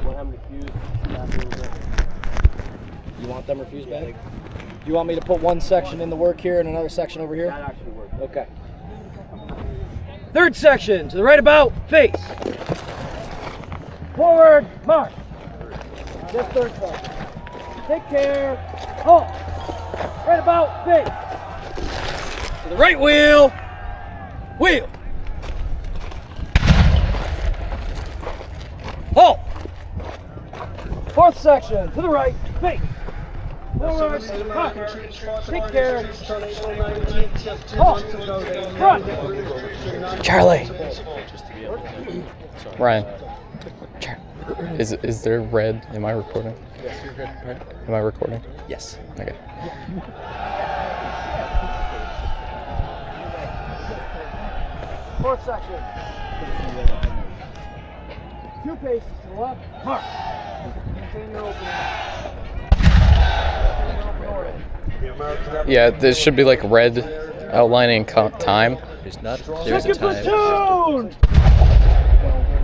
Want them refused back a little bit. You want them refused back? Do you want me to put one section in the work here and another section over here? That actually works. Okay. Third section, to the right about, face. Forward, march. Just third section. Take care, halt. Right about, face. To the right wheel, wheel. Halt. Fourth section, to the right, face. Forward, march. Take care. Halt. Front. Charlie. Ryan. Is there red? Am I recording? Yes, you're good. Right? Am I recording? Yes. Okay. Fourth section. 2 paces to the left. March. Maintain the opening. Yeah, there should be like red outlining time. There's not. There's a Second time. platoon.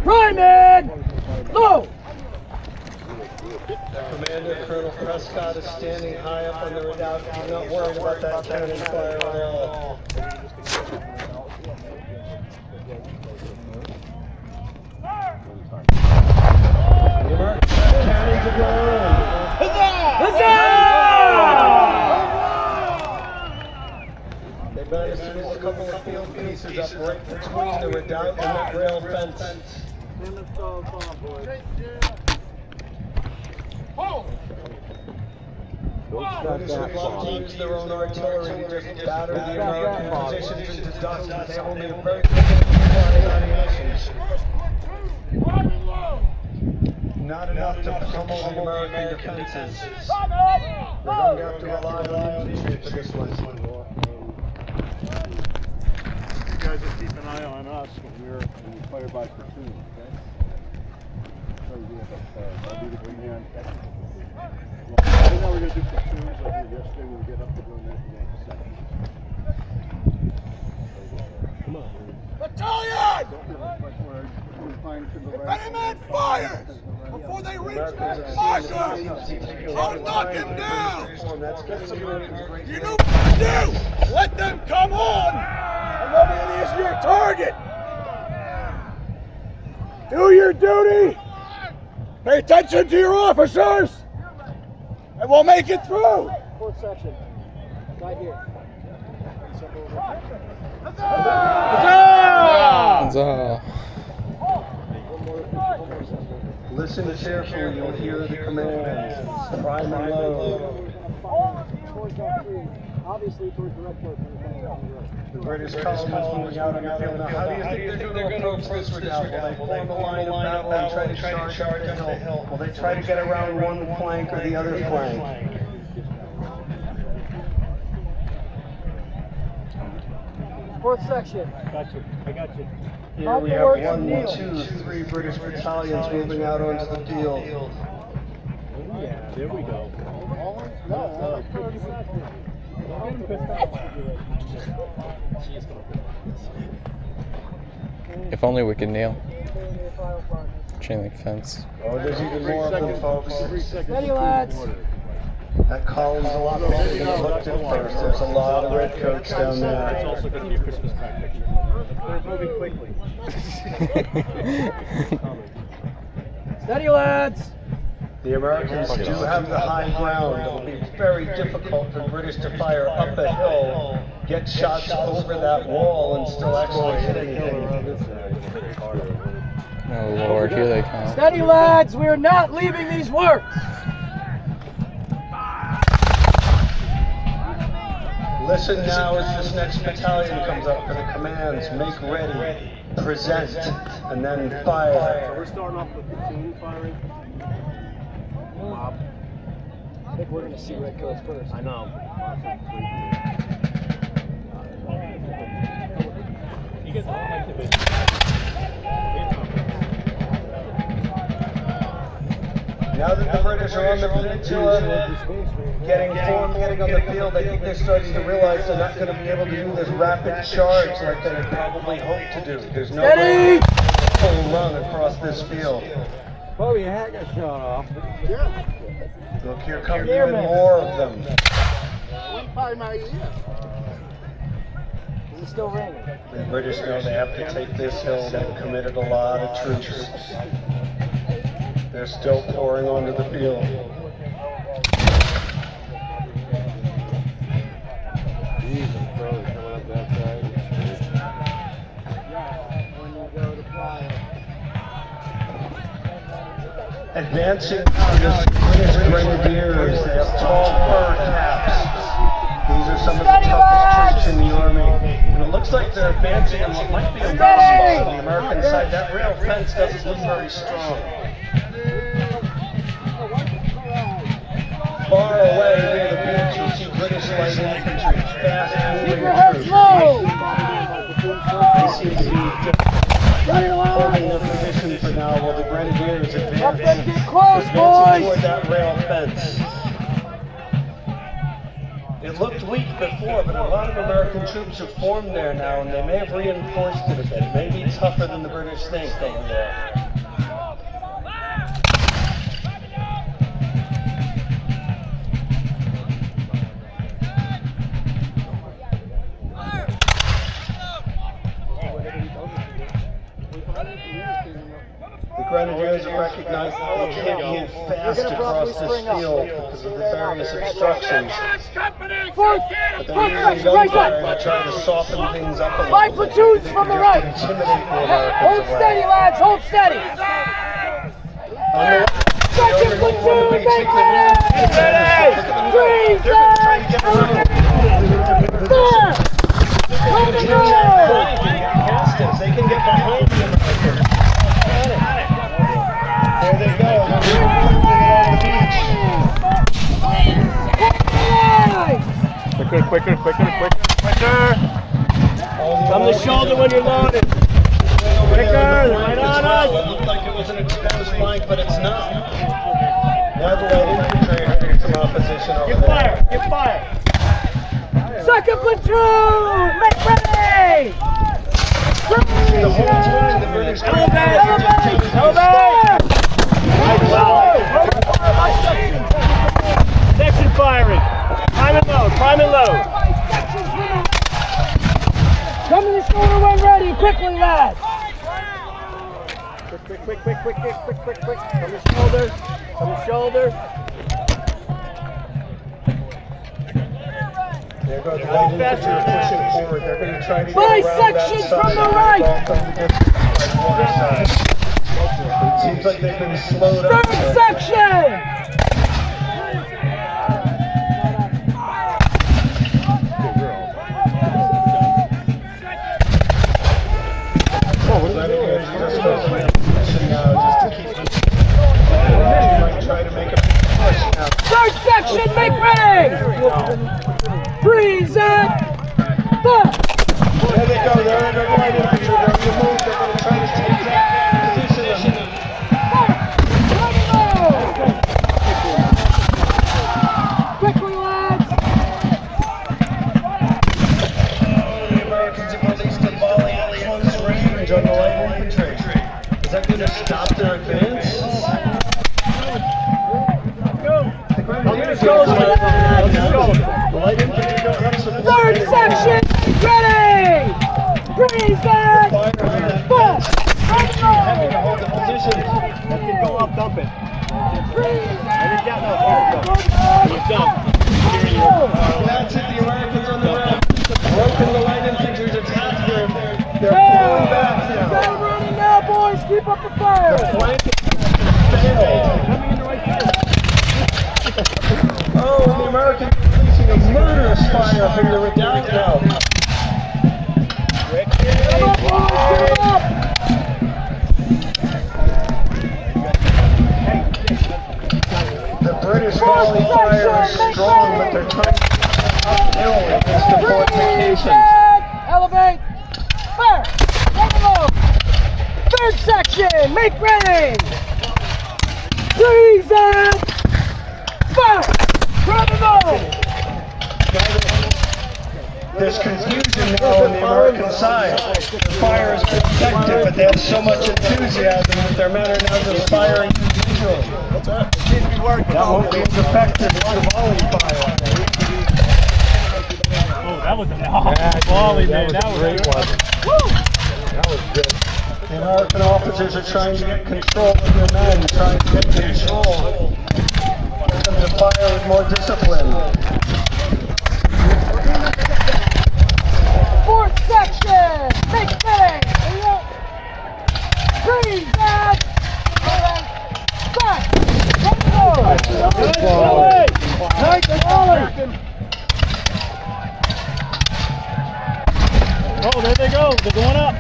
Priming. Low. Commander Colonel Prescott is standing high up on the redoubt. He's not worried about that cannon fire at all. Cannons are going. Huzzah! They managed to move a couple of field pieces up right between the redoubt and that rail fence. British would love to use their own artillery to just batter the American positions into dust, but they will need a very good ammunition. Not enough to pummel the American defenses. They're going to have to rely on infantry for this one. You guys will keep an eye on us when we fire by platoon, okay? So we have I'll do the green hand. I didn't know we were going to do platoons. I did yesterday when we get up to doing that today. Come on. Battalion! If any man fires before they reach that marker, I'll knock him down! You know what to do! Let them come on! And let me is your target! Do your duty! Pay attention to your officers! And we'll make it through! Fourth section. Right here. Huzzah! Listen carefully, you'll hear the commands. Prime and low. Obviously towards the red coat. The British column is moving out on the field. Now, how do you think they're going to approach this redoubt? Will they form a line of battle and try to charge up the hill? Will they try to get around one flank or the other flank? Fourth section. Got you. I got you. Here we have 1, 2, 3 British battalions moving out onto the field. Yeah, there we go. If only we could nail chain link fence. Oh, there's even more of them, folks. Steady, lads. That column's a lot bigger than it looked at first. There's a lot of redcoats down It's there. also going to be a Christmas card picture. They're moving quickly. Steady, lads. The Americans do have the high ground. It will be very difficult for British to fire up a hill, get shots over that wall, and still actually hit anything. Oh Lord, here they come. Steady, lads. We are not leaving these works. Listen now as this next battalion comes up for the commands. Make ready, present, and then So fire. we're starting off with platoon firing. Mob. I think we're going to see red coats first. I know. You guys don't like the video. Now that the British are on the peninsula, getting on the field, I think they're starting to realize they're not going to be able to do this rapid charge like they had probably hoped to do. There's no way to full run across this field. Probably your hat got shot off. Look, here come even more of them. Is it still raining? The British know they have to take this hill. They've committed a lot of troops. They're still pouring onto the field. Jesus, bro, coming up that side. Advancing on the British Grenadiers, they have tall fur caps. These are some of the toughest troops in the army. And it looks like they're advancing on what might be a rough spot on the American side. That rail fence doesn't look very strong. Far away near the beach, you'll see British light infantry, fast-moving troops. They seem to be holding their position for now while the Grenadiers advance. Get close, Advancing toward that rail fence. It looked weak before, but a lot of American troops have formed there now, and they may have reinforced it a bit. It may be tougher than the British think over there. The Grenadiers have recognized that they can't move fast across this field because of the various obstructions. But they're using gunfire to try to soften things up a little. 5 platoons from the right. Intimidate the Americans Hold away. steady, lads. Hold steady. On the Second platoon, make ready. Freeze. They're trying to get around. They can get behind the Americans. There they go. They're moving along the beach. Quicker. From the shoulder when you're loaded. Quicker, right on us. It looked like it was an exposed flank, but it's not. Now the light infantry are getting some opposition over there. Get fire. Second platoon, make ready. The whole time the British Section firing. Prime and load. Come to the shoulder when ready, quickly, lads. Quick. From the shoulder. There goes the light infantry pushing forward. They're going to try to get By around that sections side. from the right. It seems like they've been slowed up. Third section. Third section, make ready. Freeze it. There they go. They're in the light infantry. They're going to move. They're going to try to take that position. Quickly, lads. The Americans have released a volley at close range on the light infantry. Is that going to stop their advance? The light infantry don't have some. Third section, ready. Freeze it. Having to hold the position. Go up, dump it. That's it. The Americans on the ground. Broken the light infantry's attack. They're pulling back now. Stay running now, boys. Keep up the fire. The flank failed. Oh, the Americans are releasing a murderous fire from the redoubt now. The British volley fire is strong, but they're trying to get uphill against the fortifications. Elevate. Fire. Level. Third section, make ready. Freeze it. Fire. Grab the ball. There's confusion now on the American side. The fire has been effective, but they have so much enthusiasm that their men are now just firing sure. What's that? That won't be as effective as the volley fire. Oh, that was a volley, man. That was a great one. That was good. The American officers are trying to get control of their men, trying to get control. Get them to fire with more discipline. Fourth section! Big thing! Freeze that! Back! Good volley! Nice volley! Oh, there they go. They're going up.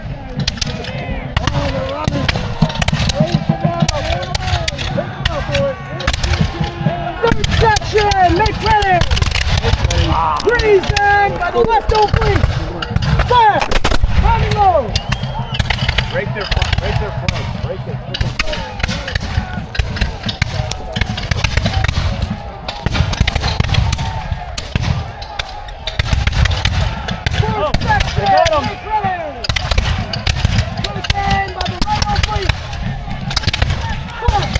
Third section! Make ready! Freeze that! By the left oblique! Fire! Running low! Break their front. Break their front. Break it. Fourth section! They got 'em. Make ready! Close in by the right oblique! Fire!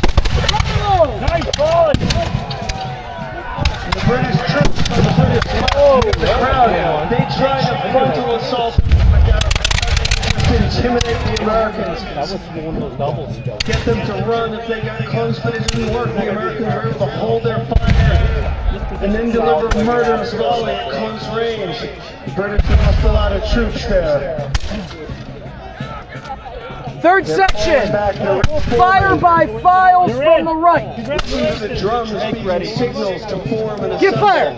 Running low! Nice volley. The British troops from the British the crowd, they tried to frontal assault to intimidate the Americans. That was one of those doubles. Get them to run if they got close, but it didn't work. The Americans were able to hold their fire and then deliver a murderous volley at close range. The British lost a lot of troops there. Third section! Fire by files from the right! The drums speaking signals to form an Get fire!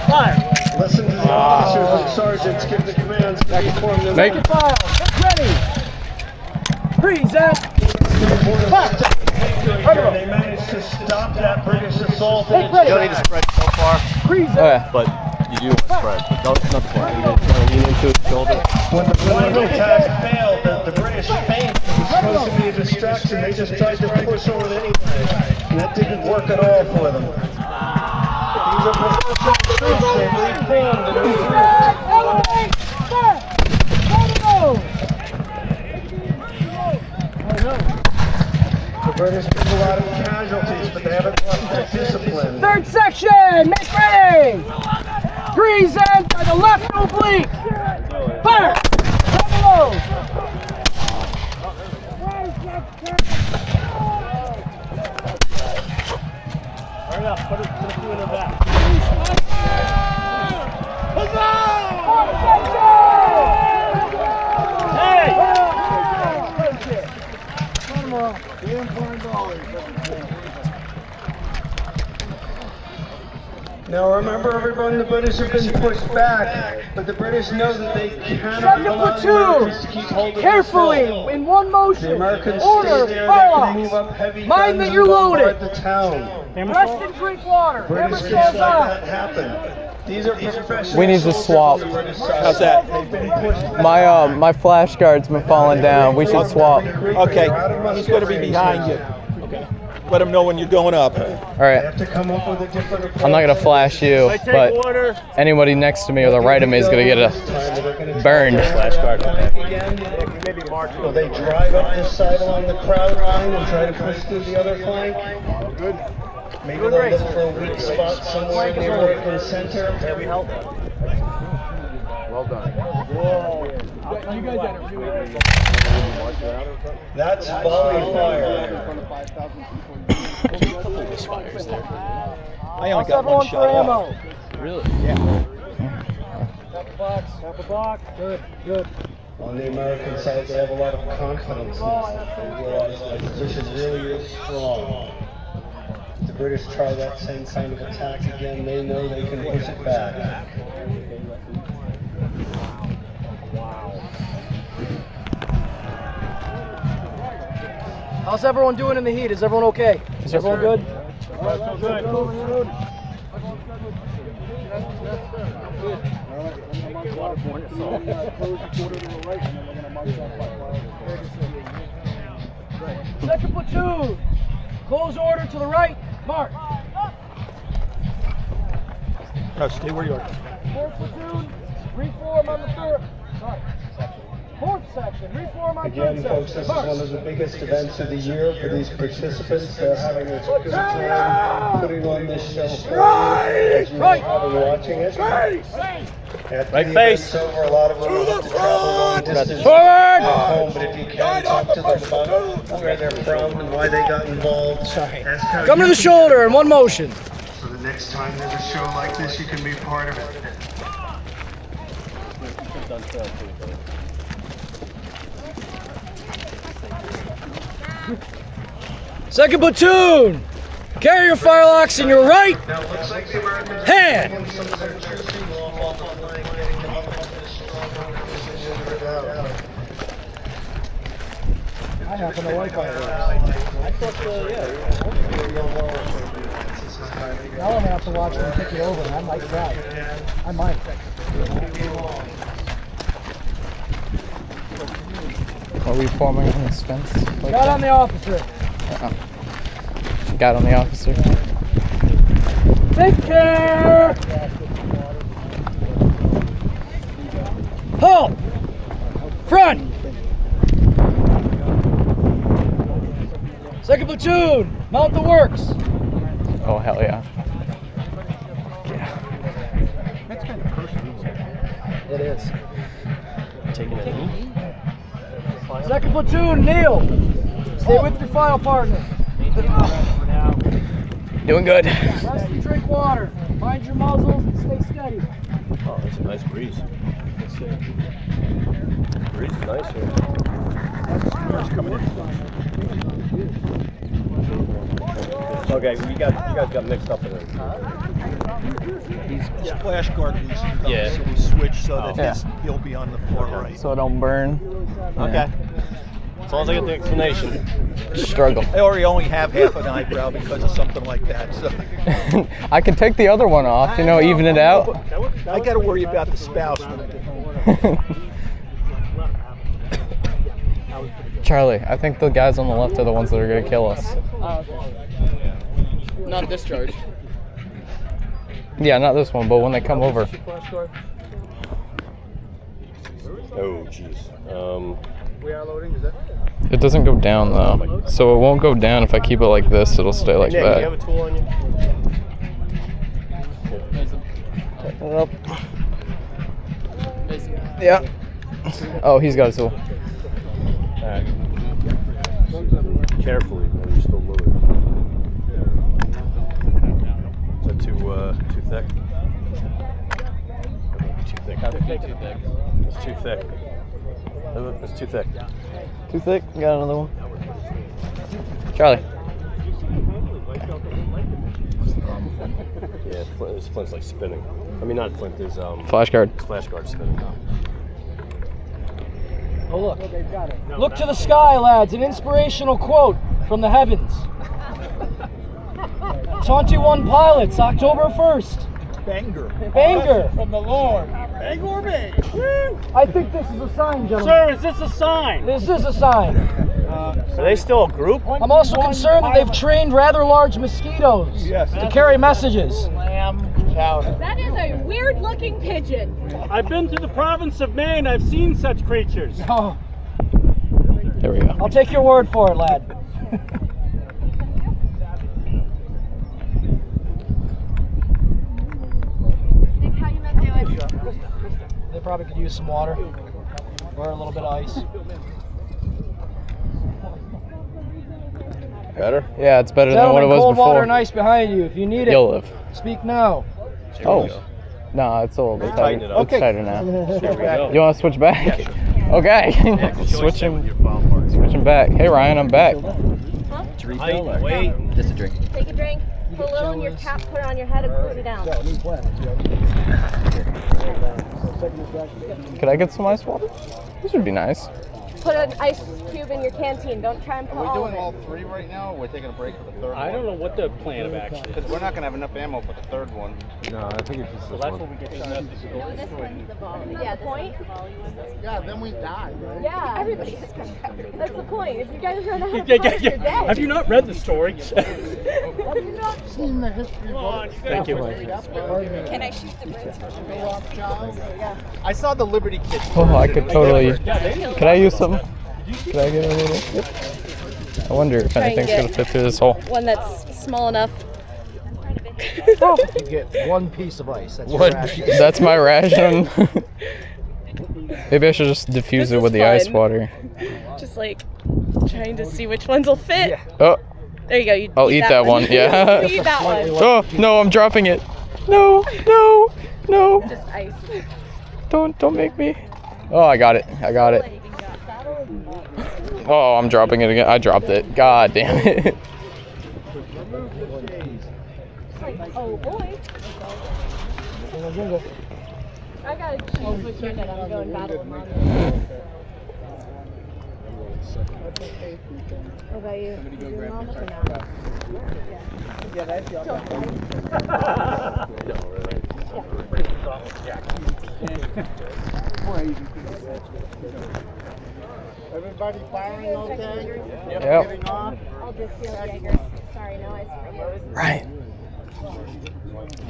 Fire. Listen to the officers and sergeants give the commands to form them. Make Get fire! Get ready! Present! They managed to stop that British assault. Take ready! You don't need to spread so far, Present! Okay. but you do want to spread. Not smart. You want to lean into his shoulder. When the attack failed, the British feint was supposed to be a distraction. They just tried to push over the anyway, and that didn't work at all for them. These are professional troops. They've reformed and Present! Elevate! Fire! Fire! the British took a lot of casualties, but they haven't lost their discipline. Third section! Make ready! Present by the left oblique! Fire! Double Hurry up. Put a few in the back. Now remember everyone, the British have been pushed back, but the British know that they cannot Second allow the platoon! Americans to keep holding Carefully, this hill. in one motion, The Americans order, stay there, fire they can move up locks. heavy Mind guns that and you're bombard loaded. the town. Rest and drink water. Hammer British stands just let on. that happen. These are professional We need to soldiers swap. on the British side. How's that? They've been pushed back. My flash guard's been falling down. We should swap. Okay, he's going to be behind you. Let him know when you're going up. All They right. have to come up with a different approach. I'm not gonna flash you, I take but order. anybody next to me or the right of me is gonna get burned. Maybe mark. Will they drive up this side along the crowd line and try to push through the other flank? Good. Maybe they'll look for a weak spot somewhere in the American center. Yeah, we held that. Well done. You guys had it really good. That's volley fire. I only got Everyone one for shot ammo. off. Really? Yeah. Tap the box. Good, good. On the American side, they have a lot of confidence in this. They realize that the position really is strong. If the British try that same kind of attack again, they know they can push it back. How's everyone doing in the heat? Is everyone okay? Is everyone good? Second platoon, close order to the right. Mark. No, stay where you are. Fourth platoon, reform on the third. Sorry. Fourth section, reform on Again, third folks, section. this is one of the biggest events of the year for these participants. They're having a good time putting on this show for you as you have been watching it. After Right the face. event's over, a lot of them will have to travel long distance Forward. at home, but if you can, talk to them about where they're from and why they got involved. Ask how Come to you the can- shoulder in one motion. So the next time there's a show like this, you can be part of it. Second platoon. Carry your firelocks in your right Now, it looks like the Americans hand. are some of their true steam off on the flank, getting them up into this strong position in the redoubt. I happen to like all this. Now I'm gonna have to watch them kick it over, and I might try. I might. Are we forming on this fence? Like Got on the officer. Got on the officer. Take care. Halt. Front. Second platoon. Mount the works. Oh, hell yeah. It is. Taking a knee. Second platoon, kneel. Stay with your file partner. Doing good. Rest and drink water. Mind your muzzles and stay steady. Oh, that's a nice breeze. Breeze is nice here. Okay, you guys got mixed up in it. Splash guard needs to come, Yeah. so we switch so that Yeah. he'll be on the far right. So I don't burn. Okay. As long as I get the explanation. Struggle. I already only have half an eyebrow because of something like that, so I could take the other one off, you know, even it out. I got to worry about the spouse when I get home. Charlie, I think the guys on the left are the ones that are gonna kill us. Not discharge. Yeah, not this one, but when they come over. Oh, jeez. It doesn't go down though. So it won't go down if I keep it like this, it'll stay like Nick, do you have a that. tool on you? Yeah. Oh, he's got a tool. Carefully, man, you're still loaded. Is that too thick? Too thick. Too thick. It's too thick. It's too thick. Too thick? Got another one. Charlie. Yeah, this flint's like spinning. I mean, not flint, there's Flash guard. flash guard spinning. Oh, look. Look to the sky, lads. An inspirational quote from the heavens. 21 pilots, October 1st. Banger. Banger. From the Lord. Bangor Bay. I think this is a sign, gentlemen. Sir, is this a sign? This is a sign. Are they still a group? I'm also concerned that they've trained rather large mosquitoes to carry messages. That is a weird looking pigeon. I've been to the province of Maine. I've seen such creatures. Oh, There we go. I'll take your word for it, lad. Nick, how you men doing? They probably could use some water or a little bit of ice. Better? Yeah, it's better than what it Gentlemen, was cold water before. and ice behind you. If you need it, You'll live. speak now. Oh. No, it's a little bit tighten tighter. it up. It's tighter now. Go. You want to switch back? Okay. Switching back. Hey Ryan, I'm back. Wait. Take a drink, put a little in your cap, put it on your head, and cool you down. Could I get some ice water? This would be nice. put an ice cube in your canteen. Don't try and put all of it. 3 right now, or we're taking a break for the third I don't know what the plan of action is. Because we're not going to have enough ammo for the third one. No, I think it's just So that's what we get shot at. No, this one's the volley. Yeah, the point. Yeah, then we die, right? Yeah, everybody has got covered. That's the point. If you guys run out of Yeah, bullets, you're dead. Have you not read the story? Have you not Seen the history books. Thank you. Can I shoot the birds? I saw the Liberty Kid. Oh, I could totally. Could I use some? Could I get a little? I wonder if Try and anything's get- going to fit through this hole. One that's small enough. You get one piece of ice. That's your ration. That's my ration. Maybe I should just diffuse it with the ice water. Just like trying to see which ones will fit. Oh, There you go. You I'll eat that one. Yeah. You eat that one. Oh no, I'm dropping it. No, no, no. Just ice. Don't make me. Oh, I got it. I got it. Oh, I'm dropping it again. I dropped it. God damn it. Oh boy. I gotta choose which unit I'm going battle with mom. What about you? Your mom or no? Everybody firing okay? Yep. Getting off? I'll just feel Jaeger. Sorry, no ice for you. Right.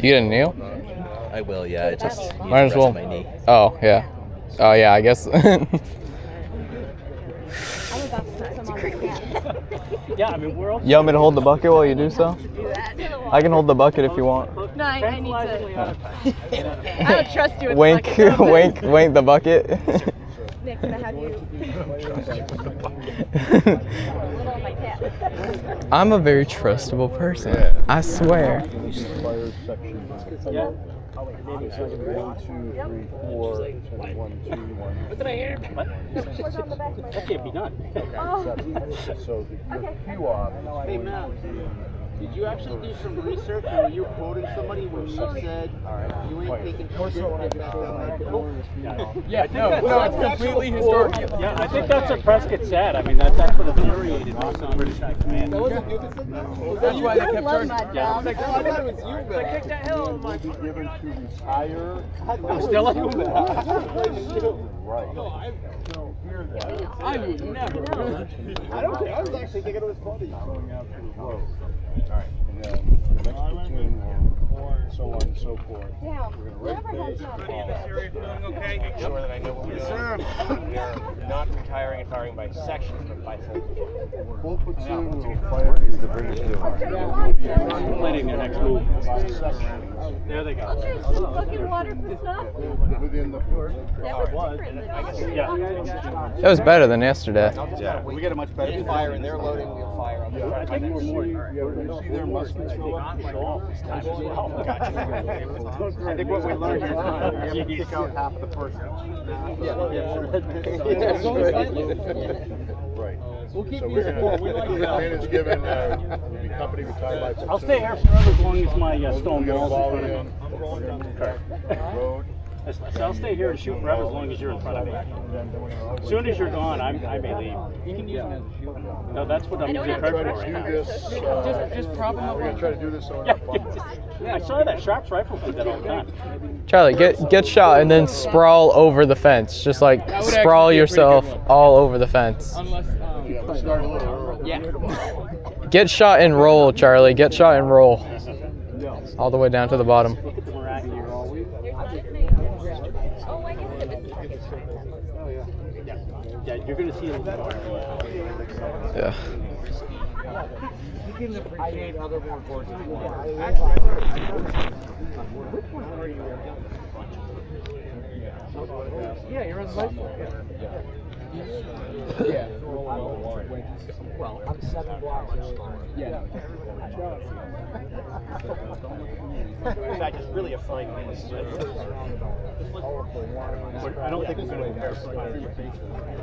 You gonna kneel? I will, yeah. It just needs Might as to rest well. my knee. Oh yeah. Oh yeah. I guess. I'm about to put some on my cat. Yeah, I mean, we're all. You want me to hold the bucket while you do so? Do that. I can hold the bucket if you want. No, I need to. I don't trust you with Wink, the bucket. wink, wink the bucket. Nick, can I have you? Little on my cat. I'm a very trustable person. I swear. Fire section. Yeah. 1, 2, 3, 4, 1, 2, 1. What did I hear? What? Where's on the back of my That can't be done. Oh. So the Q off. Hey, Matt, did you actually do some research or were you quoting somebody when you said you ain't taking shit like that? Yeah, no, it's completely historical. Yeah, I think that's what Prescott said. I mean, that's what infuriated us on British High Command. That's why they kept turning. Yeah. I thought it was you, man. Kick the hill. I'm like, Be given to retire. I'm still like, Right. I would never. I don't care. I was actually thinking it was funny. Going out to the road. Alright. And then the next platoon will, so on and so forth. Yeah. We're going to Whoever has rate not. Make sure that I know what we're doing. We are not retiring and firing by sections, but by full. full platoon will fire is the British do. Planning their next move. There they go. Fucking water for stuff. Within the That was different than Yeah. That was better than yesterday. Yeah. We get a much better Fire and they're loading, we'll fire on the I think we're more. you see their muskets go up and show off this time as well. I think what we learned is you need to Kick out half the person. Right. We'll keep So you we're informed. going to, the advantage given, the company retired by platoon. I'll stay here forever as long as my stone We're walls going in to front volley of me. in, road. So I'll stay here and shoot forever as long as you're in front of me. As soon as you're gone, I may leave. You can use them as a shield. No, that's what I'm using Try credit to for right do now. this, Just prop them up. we're going to try to do this so we're Yeah, not bumping. yeah, I saw that Sharps rifle did that all the time. Charlie, get shot and then sprawl over the fence. Just like sprawl yourself all over the fence. Yeah, let's start a little early. Get shot and roll, Charlie. Get shot and roll. All the way down to the bottom. Look at the Iraqi here all week. Oh, I guess it is. Yeah, you're going to see a little more. Yeah. You can appreciate other more gorgeous ones. Yeah, you're on the bicycle. Yeah. Well, I'm 7 blocks. Yeah. In fact, it's really a fine piece. I don't think we're going to compare.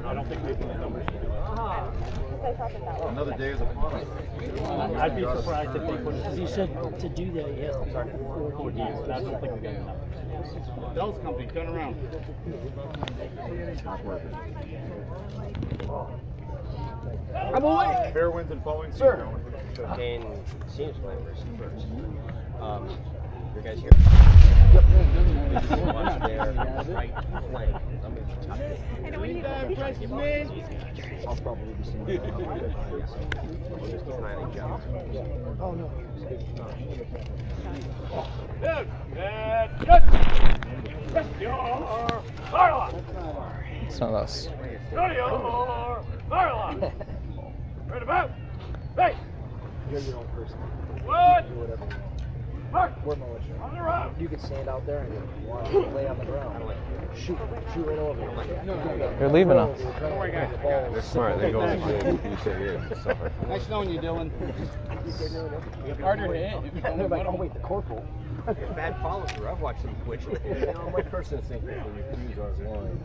I don't think maybe the numbers should do it. I I thought that was. Another day is upon us. I'd be surprised if they put it. You said to do that, you have to start 4 years. I don't think we got enough. Bell's company, turn around. I'm awake. Fair winds and flowing. Sir. Cocaine seems flavors first. Your guys here? Yep. Watch their right flank. I'll probably be seeing Just keep an eye on each other. Oh, no. It's not us. Right about. Hey. You're your own person. What? Do whatever you want. Mark. We're militia. On the road. You can stand out there and lay on the ground. Shoot right over. You're leaving us. They're smart. They go. You say here. Nice knowing you, Dylan. Harder to hit. They're like, oh wait, the corporal. It's bad follow through. I've watched them twitch. My first instinct is to refuse our line.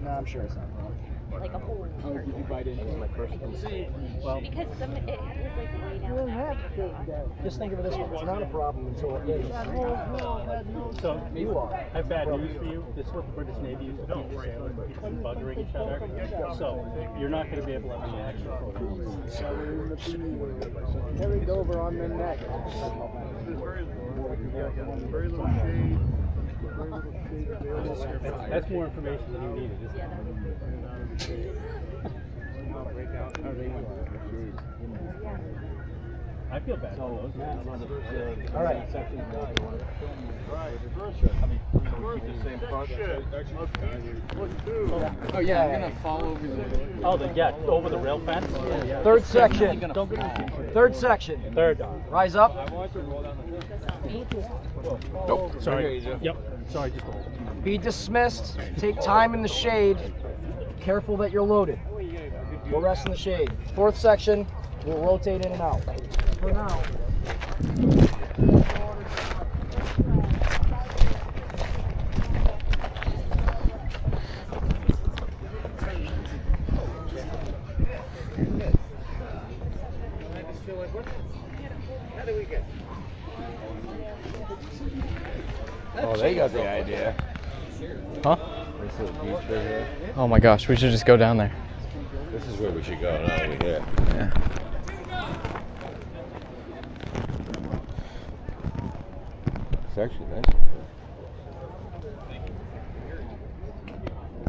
No, I'm sure it's not wrong. Like a hole. Did you bite into my first Well, Because it was like way down. Just think of it this way. It's not a problem until it is. so You are. I have bad news for you. This is what the British Navy used to teach the sailors to keep them buggering each other. So you're not going to be able to have any action programs. Carried over on the neck. Very little shade. That's more information than you needed, isn't it? I feel bad for those. All right. Oh yeah, I'm gonna fall over the. Oh, over the rail fence. Third section. Third section. Third. Rise up. Nope. Sorry. Yep. Sorry. Just. Be dismissed. Take time in the shade. Careful that you're loaded. We'll rest in the shade. Fourth section. We'll rotate in and out. For now. Oh, they got the idea. Huh? This little beach right here. Oh my gosh, we should just go down there. This is where we should go. Not over here. Yeah. It's actually nice.